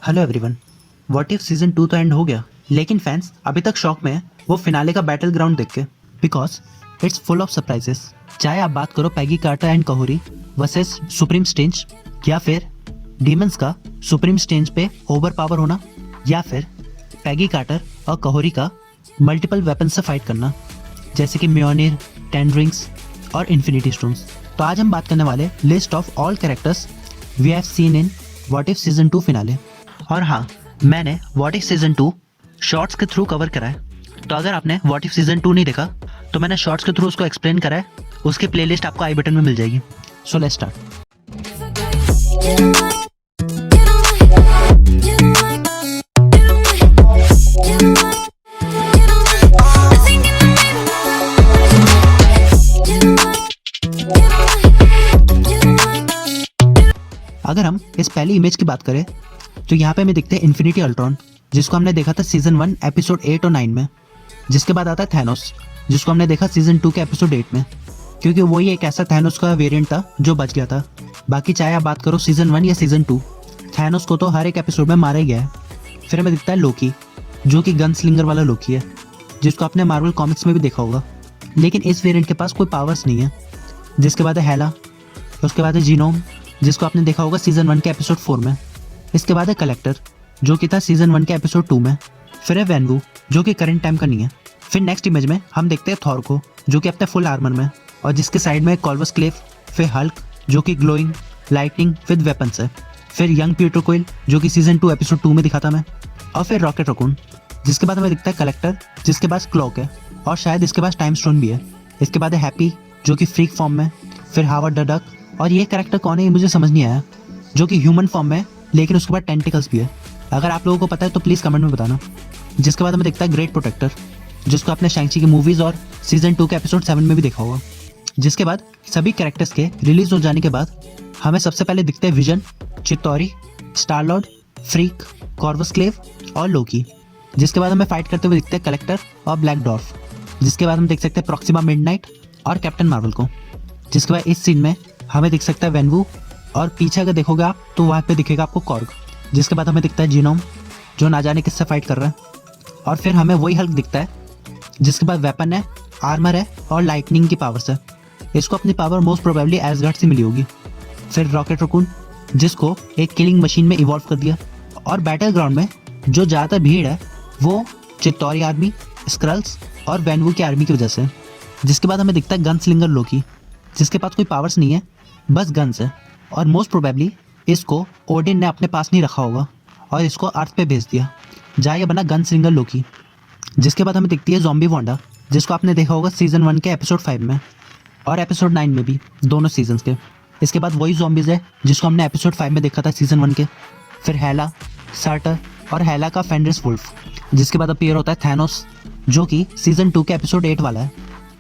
Hello everyone. What If season 2 तो and हो गया, लेकिन फैंस अभी तक शॉक में है वो फिनाले का बैटल ग्राउंड देख के, because it's full of surprises. चाहे आप बात करो Peggy Carter and Kahhori versus Supreme Strange, या फिर डीमंस का सुप्रीम स्टेंज पे ओवर पावर होना, या फिर पैगी कार्टर और कहूरी का मल्टीपल वेपन से फाइट करना, जैसे कि म्योनिर, टेन रिंग्स और इन्फिनिटी स्टोन्स। तो आज हम बात करने वाले list of all characters we have seen in What If season 2 finale. और हाँ, मैंने व्हाट इफ सीजन 2 शॉर्ट्स के थ्रू कवर करा है, तो अगर आपने व्हाट इफ सीजन 2 नहीं देखा तो मैंने शॉर्ट्स के थ्रू उसको एक्सप्लेन करा है, उसकी प्लेलिस्ट आपको आई बटन में मिल जाएगी। So let's start. अगर हम इस पहली इमेज की बात करें तो यहाँ पे हमें दिखते हैं इन्फिनिटी अल्ट्रॉन, जिसको हमने देखा था सीजन 1 एपिसोड 8 और 9 में। जिसके बाद आता है थैनोस, जिसको हमने देखा सीजन 2 के एपिसोड 8 में, क्योंकि वही एक ऐसा थैनोस का वेरिएंट था जो बच गया था। बाकी चाहे आप बात करो सीजन 1 या सीजन 2, थैनोस को तो हर एक एपिसोड में मारा ही गया है। फिर हमें दिखता है लोकी, जो कि गन स्लिंगर वाला लोकी है, जिसको आपने मार्वल कॉमिक्स में भी देखा होगा, लेकिन इस वेरिएंट के पास कोई पावर्स नहीं है। जिसके बाद है हेला, उसके बाद है जीनोम, जिसको आपने देखा होगा सीजन 1 के एपिसोड 4 में। इसके बाद है कलेक्टर, जो कि था सीजन 1 के एपिसोड 2 में। फिर है वेनवू, जो कि करंट टाइम का नहीं है। फिर नेक्स्ट इमेज में हम देखते हैं थॉर को, जो कि अपने फुल आर्मर में, और जिसके साइड में कॉल्वस क्लेव। फिर हल्क, जो कि ग्लोइंग लाइटनिंग विद वेपन्स है। फिर यंग पीटर क्विल, जो कि सीजन 2 एपिसोड 2 में दिखा था मैं। और फिर रॉकेट रकून। जिसके बाद हमें दिखता है कलेक्टर, जिसके पास क्लॉक है और शायद इसके पास टाइम स्टोन भी है। इसके बाद है हैप्पी, जो कि फ्रीक फॉर्म में। फिर हावर्ड द डक, और ये कैरेक्टर कौन है ये मुझे समझ नहीं आया, जो कि ह्यूमन फॉर्म में, लेकिन उसके बाद टेंटिकल्स भी है। अगर आप लोगों को पता है तो प्लीज़ कमेंट में बताना। जिसके बाद हमें दिखता है ग्रेट प्रोटेक्टर, जिसको आपने शैंग-ची की मूवीज़ और सीजन 2 के एपिसोड 7 में भी देखा होगा। जिसके बाद सभी कैरेक्टर्स के रिलीज हो जाने के बाद हमें सबसे पहले दिखते हैं Vision, Chitauri, Star Lord, Freak, Corvus Glaive और लोकी। जिसके बाद हमें फाइट करते हुए दिखते हैं कलेक्टर और ब्लैक डॉर्फ। जिसके बाद हम देख सकते हैं प्रॉक्सिमा मिडनाइट और कैप्टन मार्वल को। जिसके बाद इस सीन में हमें दिख सकता है वेनवू, और पीछे अगर देखोगे आप तो वहाँ पे दिखेगा आपको कॉर्ग। जिसके बाद हमें दिखता है जीनोम, जो ना जाने किससे फाइट कर रहा है। और फिर हमें वही हल्क दिखता है, जिसके बाद वेपन है, आर्मर है और लाइटनिंग की पावर्स है। इसको अपनी पावर मोस्ट प्रोबेबली एसगार्ड से मिली होगी। फिर रॉकेट रकून, जिसको एक किलिंग मशीन में इवॉल्व कर दिया। और बैटल ग्राउंड में जो ज़्यादातर भीड़ है वो चित्तौरी आर्मी, स्क्रल्स और वेनवू की आर्मी की वजह से। जिसके बाद हमें दिखता है गन स्लिंगर लोकी, जिसके पास कोई पावर्स नहीं है, बस गन्स है। और मोस्ट प्रोबेबली इसको ओडिन ने अपने पास नहीं रखा होगा और इसको अर्थ पे भेज दिया, जहाँ ये बना गन स्लिंगर लोकी। जिसके बाद हमें दिखती है ज़ॉम्बी वांडा, जिसको आपने देखा होगा सीजन 1 के एपिसोड 5 में और एपिसोड 9 में भी, दोनों सीजन्स के। इसके बाद वही ज़ॉम्बीज़ है जिसको हमने एपिसोड 5 में देखा था सीजन 1 के। फिर हेला, सार्टर और हेला का फेंड्रिस वुल्फ। जिसके बाद अपीयर होता है थैनोस, जो कि सीजन 2 के एपिसोड 8 वाला है।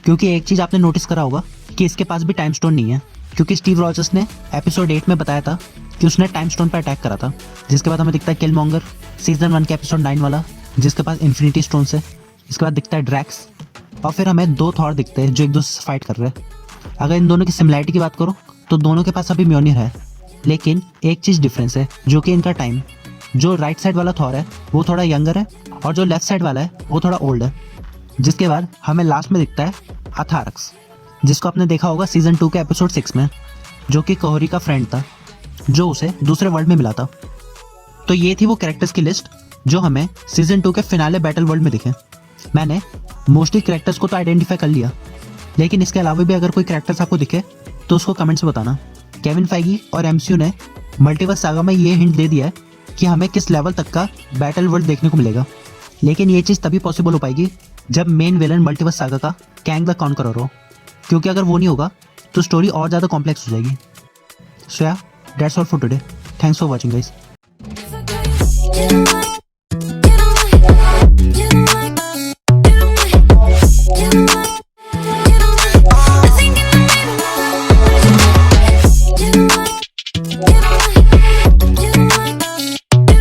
क्योंकि एक चीज़ आपने नोटिस करा होगा कि इसके पास भी टाइम स्टोन नहीं है, क्योंकि स्टीव रॉजर्स ने एपिसोड 8 में बताया था कि उसने टाइम स्टोन पर अटैक करा था। जिसके बाद हमें दिखता है किलमॉन्गर, सीजन 1 के एपिसोड 9 वाला, जिसके पास इन्फिनिटी स्टोन्स है। इसके बाद दिखता है ड्रैक्स, और फिर हमें दो थॉर दिखते हैं जो एक दूसरे से फाइट कर रहे हैं। अगर इन दोनों की सिमिलैरिटी की बात करो तो दोनों के पास अभी म्योनिर है, लेकिन एक चीज़ डिफरेंस है, जो कि इनका टाइम। जो राइट साइड वाला थॉर है वो थोड़ा यंगर है, और जो लेफ्ट साइड वाला है वो थोड़ा ओल्ड है। जिसके बाद हमें लास्ट में दिखता है अथारक्स, जिसको आपने देखा होगा सीजन 2 के एपिसोड 6 में, जो कि कहूरी का फ्रेंड था, जो उसे दूसरे वर्ल्ड में मिला था। तो ये थी वो कैरेक्टर्स की लिस्ट जो हमें सीजन 2 के फिनाले बैटल वर्ल्ड में दिखे। मैंने मोस्टली कैरेक्टर्स को तो आइडेंटिफाई कर लिया, लेकिन इसके अलावा भी अगर कोई कैरेक्टर्स आपको दिखे तो उसको कमेंट्स में बताना। केविन फाइगी और एमसीयू ने मल्टीवर्स सागा में ये हिंट दे दिया है कि हमें किस लेवल तक का बैटल वर्ल्ड देखने को मिलेगा, लेकिन ये चीज़ तभी पॉसिबल हो पाएगी जब मेन विलन मल्टीवर्स सागा का कैंग द कॉन्करर हो, क्योंकि अगर वो नहीं होगा तो स्टोरी और ज़्यादा कॉम्प्लेक्स हो जाएगी। सो या that's all for today, thanks for watching guys.